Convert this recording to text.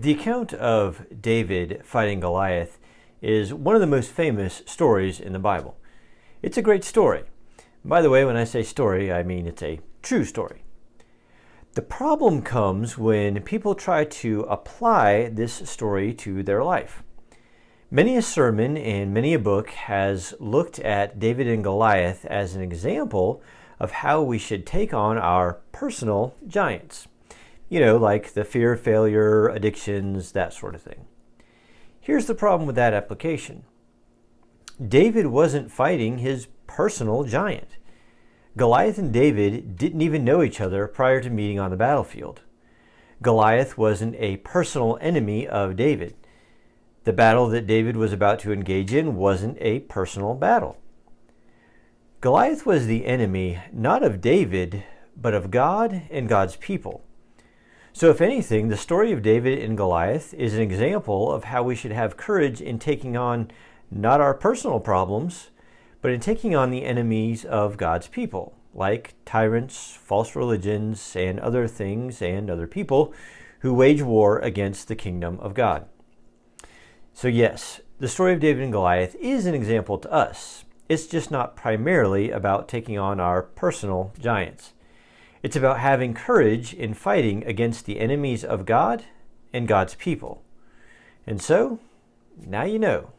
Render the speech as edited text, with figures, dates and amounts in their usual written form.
The account of David fighting Goliath is one of the most famous stories in the Bible. It's a great story. By the way, when I say story, I mean it's a true story. The problem comes when people try to apply this story to their life. Many a sermon and many a book has looked at David and Goliath as an example of how we should take on our personal giants. Like the fear of failure, addictions, that sort of thing. Here's the problem with that application. David wasn't fighting his personal giant. Goliath and David didn't even know each other prior to meeting on the battlefield. Goliath wasn't a personal enemy of David. The battle that David was about to engage in wasn't a personal battle. Goliath was the enemy not of David, but of God and God's people. So if anything, the story of David and Goliath is an example of how we should have courage in taking on not our personal problems, but in taking on the enemies of God's people, like tyrants, false religions, and other things and other people who wage war against the kingdom of God. So yes, the story of David and Goliath is an example to us. It's just not primarily about taking on our personal giants. It's about having courage in fighting against the enemies of God and God's people. And so, now you know.